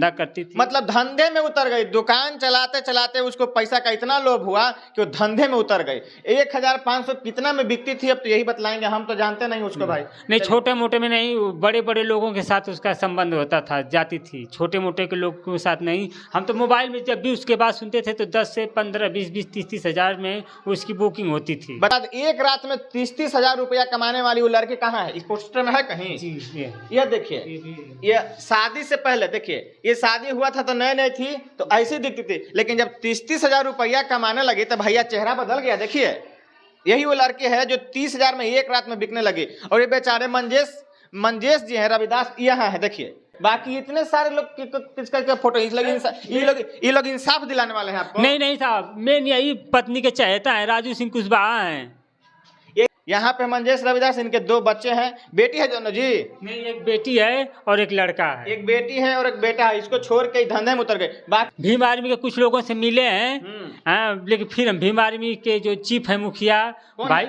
धंधा करती थी। मतलब धंधे में उतर गई, दुकान चलाते चलाते उसको पैसा का इतना लोभ हुआ कि वो धंधे में उतर गई। 1500 कितना में बिकती थी, अब तो यही बतलाएंगे, हम तो जानते नहीं उसको भाई। नहीं, छोटे मोटे में नहीं, बड़े बड़े लोगों के साथ उसका संबंध होता था, जाती थी, छोटे मोटे के लोग के साथ नहीं। हम तो मोबाइल में जब भी उसके बाद सुनते थे तो 10 से 15, 20, 30 हजार में उसकी बुकिंग होती थी। बता, एक रात में 30 हजार रुपया कमाने वाली वो लड़की कहाँ है? इस पोस्टर में है कहीं? ये देखिए, ये शादी से पहले देखिए, ये शादी हुआ था तो नए नए थी तो ऐसी दिखती थी, लेकिन जब 30 हजार रुपया कमाने लगी तो भैया चेहरा बदल गया। देखिए, यही वो लड़की है जो 30 हजार में एक रात में बिकने लगी। और ये बेचारे मंजेश जी हैं, रविदास यहाँ है, देखिए। बाकी इतने सारे लोग किसका फोटो, ये लोग इंसाफ दिलाने वाले हैं आपको। नहीं साहब, मेन यही पत्नी के चहेता है, राजू सिंह कुशवाहा हैं। यहाँ पे मंजेश रविदास, इनके 2 बच्चे हैं, बेटी है दोनों जी? नहीं, एक बेटी है और एक लड़का है। एक बेटी है और एक बेटा है। इसको छोड़ के धंधे में उतर गए। बाकी भीम आर्मी के कुछ लोगों से मिले हैं, लेकिन फिर हम भीम आर्मी के जो चीफ है, मुखिया भाई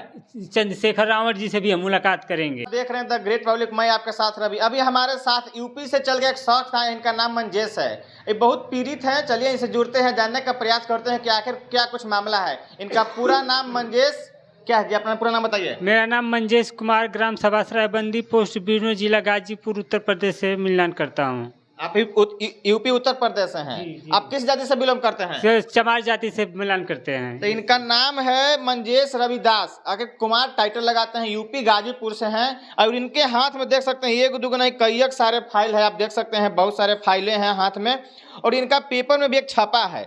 चंद्रशेखर रावत जी से भी हम मुलाकात करेंगे। देख रहे हैं द ग्रेट पब्लिक, मैं आपके साथ रवि। अभी हमारे साथ यूपी से चल गया एक शख्स है, इनका नाम मंजेश है। ये बहुत पीड़ित है, चलिए इनसे जुड़ते हैं, जानने का प्रयास करते हैं कि आखिर क्या कुछ मामला है। इनका पूरा नाम मंजेश क्या है जी? अपना पूरा नाम बताइए। मेरा नाम मंजेश कुमार, ग्राम सभासराय बंदी, पोस्ट बीनो, जिला गाजीपुर, उत्तर प्रदेश से मिलान करता हूँ। आप यूपी उत्तर प्रदेश से हैं? जी। आप किस जाति से बिलोंग करते हैं? चमार जाति से मिलान करते हैं। तो इनका नाम है मंजेश रविदास, आगे कुमार टाइटल लगाते हैं, यूपी गाजीपुर से हैं। और इनके हाथ में देख सकते हैं, एक दुगना नहीं कई सारे फाइल है, आप देख सकते हैं, बहुत सारे फाइलें हैं हाथ में। और इनका पेपर में भी एक छापा है,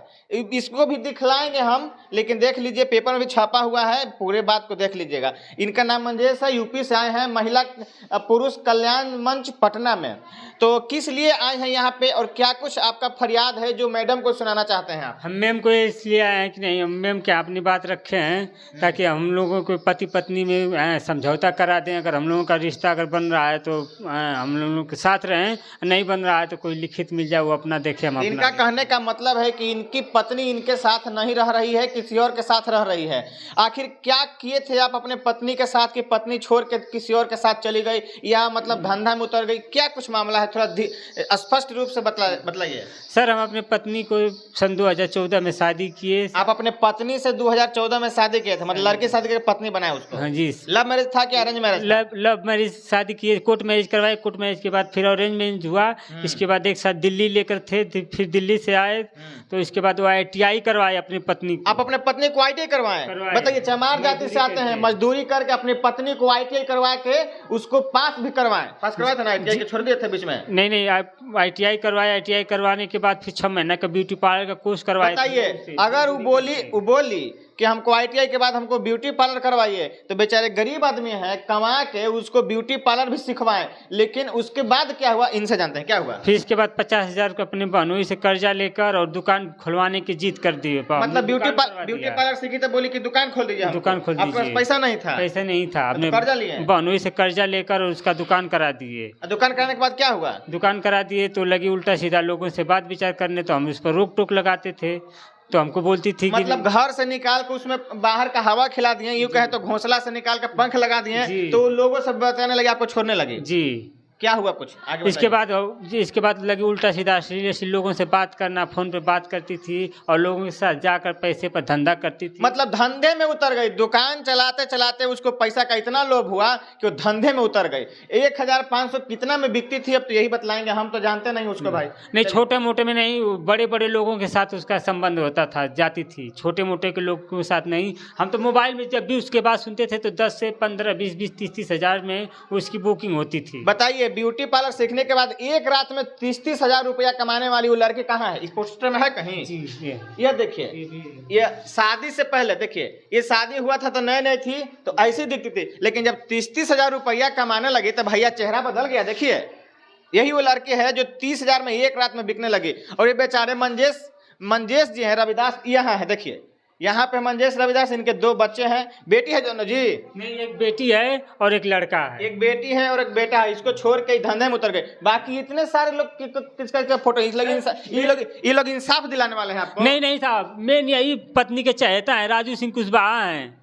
इसको भी दिखलाएंगे हम, लेकिन देख लीजिए पेपर में भी छापा हुआ है, पूरे बात को देख लीजिएगा। इनका नाम मंजेश है, यूपी से आए हैं, महिला पुरुष कल्याण मंच पटना में। तो किस लिए आए हैं यहाँ पे और क्या कुछ आपका फरियाद है जो मैडम को सुनाना चाहते हैं आप? हम मैम को इसलिए आए हैं कि नहीं, हम मैम क्या अपनी बात रखे हैं ताकि हम लोगों को पति पत्नी में समझौता करा दें। अगर हम लोगों का रिश्ता अगर बन रहा है तो हम लोगों के साथ रहें, नहीं बन रहा है तो कोई लिखित मिल जाए, वो अपना देखे। हम इनका कहने का मतलब है कि इनकी पत्नी इनके साथ नहीं रह रही है, किसी और के साथ रह रही है। आखिर क्या किए थे आप अपने पत्नी के साथ कि पत्नी छोड़ के किसी और के साथ चली गई, या मतलब धंधा में उतर गई? क्या कुछ मामला है, थोड़ा स्पष्ट रूप से बताइए। सर, हम अपने पत्नी को सन 2014 में शादी किए। आप अपने पत्नी से 2014 में शादी किए थे? मतलब लड़की शादी करके पत्नी बनाए उसको? हाँ जी। लव मैरिज था कि अरेंज मैरिज? लव मैरिज शादी किए, कोर्ट मैरिज करवाए, कोर्ट मैरिज के बाद फिर अरेंज मैरिज हुआ। इसके बाद एक साथ दिल्ली लेकर थे, फिर दिल्ली से आए तो इसके बाद वो ITI करवाए अपनी पत्नी को। आप अपने पत्नी को ITI करवाए? बताइए, चमार जाति से आते हैं, मजदूरी करके अपनी पत्नी को ITI करवा के उसको पास भी करवाए? पास करवाए थे ना ITI के, छोड़ दिए थे बीच में? नहीं, ITI करवाए, ITI करवाने के बाद फिर 6 महीने का ब्यूटी पार्लर का कोर्स करवाए। बताइए, अगर वो बोली कि हमको ITI के बाद हमको ब्यूटी पार्लर करवाइए, तो बेचारे गरीब आदमी हैं, कमा के उसको ब्यूटी पार्लर भी सिखवाएं, लेकिन उसके बाद क्या हुआ इनसे जानते हैं क्या हुआ? फिर इसके बाद 50,000 को अपने बहनोई से कर्जा लेकर और दुकान खुलवाने की जिद कर दी। मतलब ब्यूटी पार्लर सीखी तो बोली कि दुकान खोल दीजिए। दुकान खोल दीजिए। आपके पास पैसा नहीं था? पैसा नहीं था, अपने कर्जा लिए, बहनोई से कर्जा लेकर और उसका दुकान करा दिए। दुकान कराने के बाद क्या हुआ? दुकान करा दिए तो लगी उल्टा सीधा लोगों से बात विचार करने, तो हम उस पर रोक टोक लगाते थे। तो हमको बोलती थी मतलब घर से निकाल के उसमें बाहर का हवा खिला दिए, यूँ कहे तो घोंसला से निकाल के पंख लगा दिए, तो लोगों से बताने लगे, आपको छोड़ने लगे जी। क्या हुआ कुछ आगे? इसके बाद लगी उल्टा सीधा अश्लील लोगों से बात करना, फोन पे बात करती थी और लोगों के साथ जाकर पैसे पर धंधा करती थी। मतलब धंधे में उतर गई, दुकान चलाते चलाते उसको पैसा का इतना लोभ हुआ कि वो धंधे में उतर गई। 1500 कितना में बिकती थी, अब तो यही बतलाएंगे, हम तो जानते नहीं उसको भाई। नहीं, छोटे मोटे में नहीं, बड़े बड़े लोगों के साथ उसका संबंध होता था, जाती थी, छोटे मोटे के लोग के साथ नहीं। हम तो मोबाइल में जब भी उसके बाद सुनते थे तो 10 से 15, 20, 30 हजार में उसकी बुकिंग होती थी। बताइए, ब्यूटी पार्लर सीखने के बाद एक रात में 30 हजार रुपया कमाने वाली वो लड़की कहाँ है? इस पोस्टर में है कहीं? ये देखिए, ये शादी से पहले देखिए, ये शादी हुआ था तो नए नए थी तो ऐसी दिखती थी, लेकिन जब 30 हजार रुपया कमाने लगी तो भैया चेहरा बदल गया। देखिए, यही वो लड़की है जो 30 हजार में एक रात में बिकने लगी। और ये बेचारे मंजेश जी हैं, रविदास यहाँ है, देखिए यहाँ पे मंजेश रविदास, इनके 2 बच्चे हैं, बेटी है दोनों जी? नहीं, एक बेटी है और एक लड़का है। एक बेटी है और एक बेटा है, इसको छोड़ के धंधे में उतर गए। बाकी इतने सारे लोग किसका फोटो, ये लोग इंसाफ दिलाने वाले हैं आपको। नहीं साहब, मेन यही पत्नी के चहेता है, राजू सिंह कुशवाहा हैं।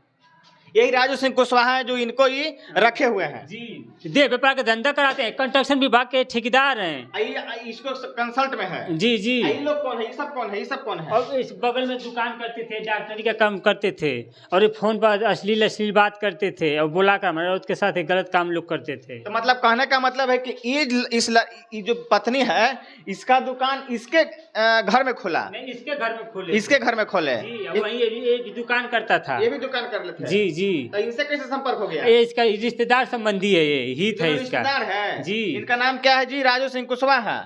यही राजू सिंह कुशवाहा है जो इनको ही रखे हुए हैं। जी देह व्यापार का धंधा कराते हैं, कंस्ट्रक्शन विभाग के ठेकेदार हैं। इसको कंसल्ट में है। जी जी। ये लोग कौन है? ये सब कौन है? ये सब कौन है? और इस बगल में दुकान करते थे, डॉक्टरी का काम करते थे, और ये फोन पर अश्लील बात करते थे और बुला कर हमारे उसके साथ एक गलत काम लोग करते थे। तो मतलब कहने का मतलब है कि ये जो पत्नी है इसका दुकान इसके घर में खोला? नहीं, इसके घर में खोले। इसके घर में खोले? वही ये भी दुकान करता था। ये भी दुकान कर लेते हैं? जी जी। तो इनसे कैसे संपर्क हो गया? ये इसका रिश्तेदार संबंधी है, ये हित है इसका। रिश्तेदार है जी। इनका नाम क्या है जी? राजू सिंह कुशवाहा।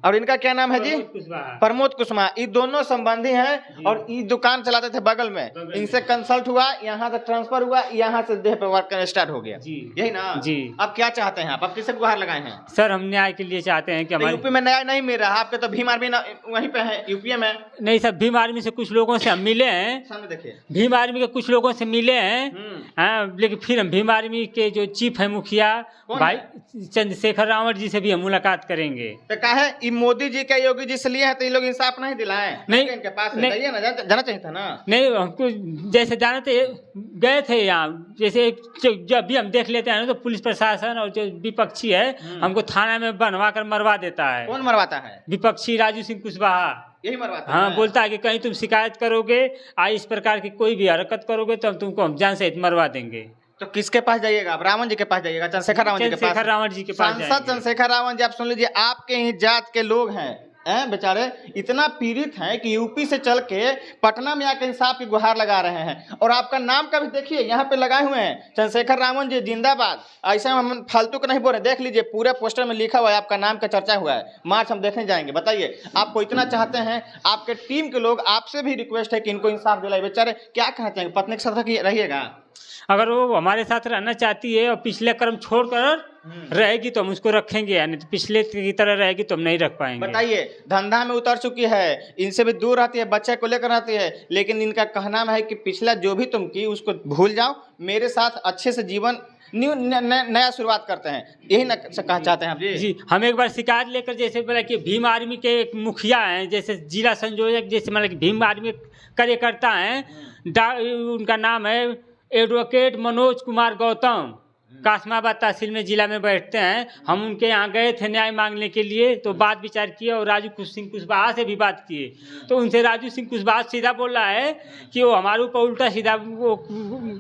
और इनका क्या नाम है जी? प्रमोद कुशवाहा। ये दोनों संबंधी हैं और ये दुकान चलाते थे बगल में। इनसे कंसल्ट हुआ, यहाँ से ट्रांसफर हुआ, यहाँ से देह पे वर्क करना स्टार्ट हो गया। यही ना जी। अब क्या चाहते हैं आप किसे गुहार लगाए हैं? सर हम न्याय के लिए चाहते हैं कि हमारे यूपी में न्याय नहीं मिल रहा। आपके तो भीम आर्मी वहीं पे है यूपी में। नहीं सर, भीम आर्मी से कुछ लोगों से हम मिले हैं। सामने देखिए, भीम आर्मी के कुछ लोगों से मिले हैं। हाँ, लेकिन फिर हम भीम आर्मी के जो चीफ है मुखिया भाई चंद्रशेखर रावत जी से भी हम मुलाकात करेंगे। तो कहा है ये मोदी जी का योगी जी से लिए है तो ये लोग इंसाफ नहीं दिलाए? नहीं, इनके पास नहीं, ना जाना चाहिए था ना। नहीं, हमको जैसे जाना थे गए थे यहाँ, जैसे जब भी हम देख लेते हैं ना तो पुलिस प्रशासन और जो विपक्षी है हमको थाना में बनवा कर मरवा देता है। कौन मरवाता है? विपक्षी राजू सिंह कुशवाहा। यही मरवाता हाँ, है? बोलता है कि कहीं तुम शिकायत करोगे इस प्रकार की कोई भी हरकत करोगे तो हम तुमको हम जान सहित मरवा देंगे। तो किसके पास जाइएगा आप? रावण जी के पास जाइएगा, चंद्रशेखर रावण जी के पास। चंद्रशेखर रावत जी के पास सांसद चंद्रशेखर रावत जी, आप सुन लीजिए, आपके ही जात के लोग हैं बेचारे इतना पीड़ित हैं कि यूपी से चल के पटना में आकर इंसाफ की गुहार लगा रहे हैं। और आपका नाम का भी देखिए यहाँ पे लगाए हुए हैं, चंद्रशेखर रावत जी जिंदाबाद। ऐसे हम फालतू का नहीं बोल रहे, देख लीजिए पूरे पोस्टर में लिखा हुआ है, आपका नाम का चर्चा हुआ है। मार्च हम देखने जाएंगे। बताइए आपको इतना चाहते हैं, आपके टीम के लोग, आपसे भी रिक्वेस्ट है कि इनको इंसाफ दिलाए। बेचारे क्या कहना चाहेंगे? पत्नी के साथ रहिएगा? अगर वो हमारे साथ रहना चाहती है और पिछले कर्म छोड़कर रहेगी तो हम उसको रखेंगे, यानी तो पिछले की तरह रहेगी तो हम नहीं रख पाएंगे। बताइए, धंधा में उतर चुकी है, इनसे भी दूर रहती है, बच्चे को लेकर रहती है, लेकिन इनका कहना है कि पिछला जो भी तुम की उसको भूल जाओ, मेरे साथ अच्छे से जीवन नया शुरुआत करते हैं। यही ना कहना चाहते हैं आप जी? जी, हम एक बार शिकायत लेकर, जैसे बोला कि भीम आर्मी के एक मुखिया हैं, जैसे जिला संयोजक, जैसे मतलब कि भीम आर्मी कार्यकर्ता हैं, उनका नाम है एडवोकेट मनोज कुमार गौतम, कासमाबाद तहसील में जिला में बैठते हैं। हम उनके यहाँ गए थे न्याय मांगने के लिए, तो बात विचार किए और राजू सिंह कुशवाहा से भी बात किए। तो उनसे राजू सिंह कुशवाहा सीधा बोल रहा है कि वो हमारे ऊपर उल्टा सीधा वो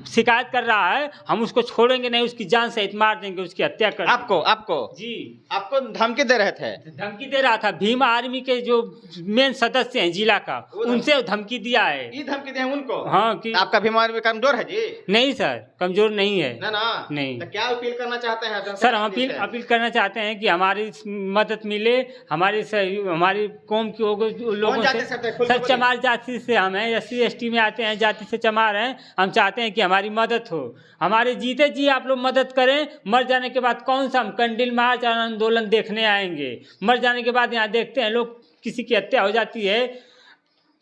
शिकायत कर रहा है, हम उसको छोड़ेंगे नहीं, उसकी जान सहित मार देंगे, उसकी हत्या कर। आपको जी, आपको धमकी दे रहे थे? धमकी दे रहा था। भीम आर्मी के जो मेन सदस्य हैं जिला का, उनसे धमकी दिया है। ये धमकी दी है उनको? हाँ। कि आपका भीम आर्मी कमजोर है जी? नहीं सर, कमजोर नहीं है ना। नहीं। क्या अपील करना चाहते हैं सर? हम अपील करना चाहते हैं कि हमारी मदद मिले, हमारी कौम के लोगों से। सर चमार जाति से हम हैं, SC ST में आते हैं, जाति से चमार हैं। हम चाहते हैं कि हमारी मदद हो, हमारे जीते जी आप लोग मदद करें। मर जाने के बाद कौन सा हम कैंडल मार्च और आंदोलन देखने आएंगे? मर जाने के बाद यहाँ देखते हैं लोग, किसी की हत्या हो जाती है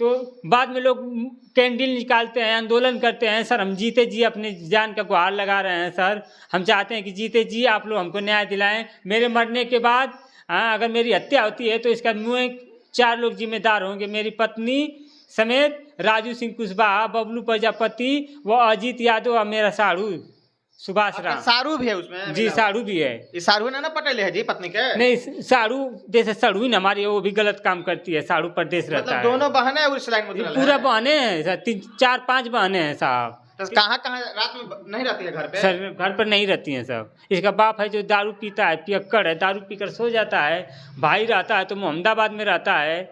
तो बाद में लोग कैंडल निकालते हैं, आंदोलन करते हैं। सर हम जीते जी अपनी जान का गुहार लगा रहे हैं। सर हम चाहते हैं कि जीते जी आप लोग हमको न्याय दिलाएं। मेरे मरने के बाद अगर मेरी हत्या होती है तो इसका मुँह 4 लोग जिम्मेदार होंगे, मेरी पत्नी समेत राजू सिंह कुशवाहा, बबलू प्रजापति, व अजीत यादव और मेरा साड़ू सुभाष राम। साड़ू भी है उसमें? जी साड़ू भी है। ये साड़ू ना पटेल है जी पत्नी के? नहीं, साड़ू जैसे सड़ुई ना हमारी, वो भी गलत काम करती है। साड़ू प्रदेश रहता है। दोनों बहने हैं उस लाइन में? पूरा बहने हैं, 3-4-5 बहने हैं साहब। तो कहाँ रात में नहीं रहती है घर पे? सर घर पर नहीं रहती हैं सब। इसका बाप है जो दारू पीता है, पियक्कड़ है, दारू पीकर सो जाता है। भाई रहता है तो मोहम्मदाबाद में रहता है,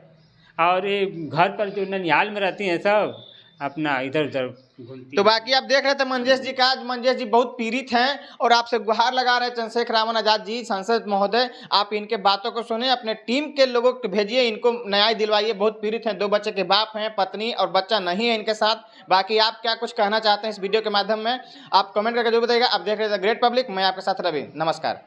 और ये घर पर जो ननिहाल में रहती हैं सब अपना इधर उधर घूमती। तो बाकी आप देख रहे थे मंजेश जी का, आज मंजेश जी बहुत पीड़ित हैं और आपसे गुहार लगा रहे हैं। चंद्रशेखर रावण आजाद जी, सांसद महोदय, आप इनके बातों को सुने, अपने टीम के लोगों को भेजिए, इनको न्याय दिलवाइए। बहुत पीड़ित हैं, 2 बच्चे के बाप हैं, पत्नी और बच्चा नहीं है इनके साथ। बाकी आप क्या कुछ कहना चाहते हैं इस वीडियो के माध्यम में, आप कमेंट करके जरूर बताइएगा। आप देख रहे थे ग्रेट पब्लिक, मैं आपके साथ रवि, नमस्कार।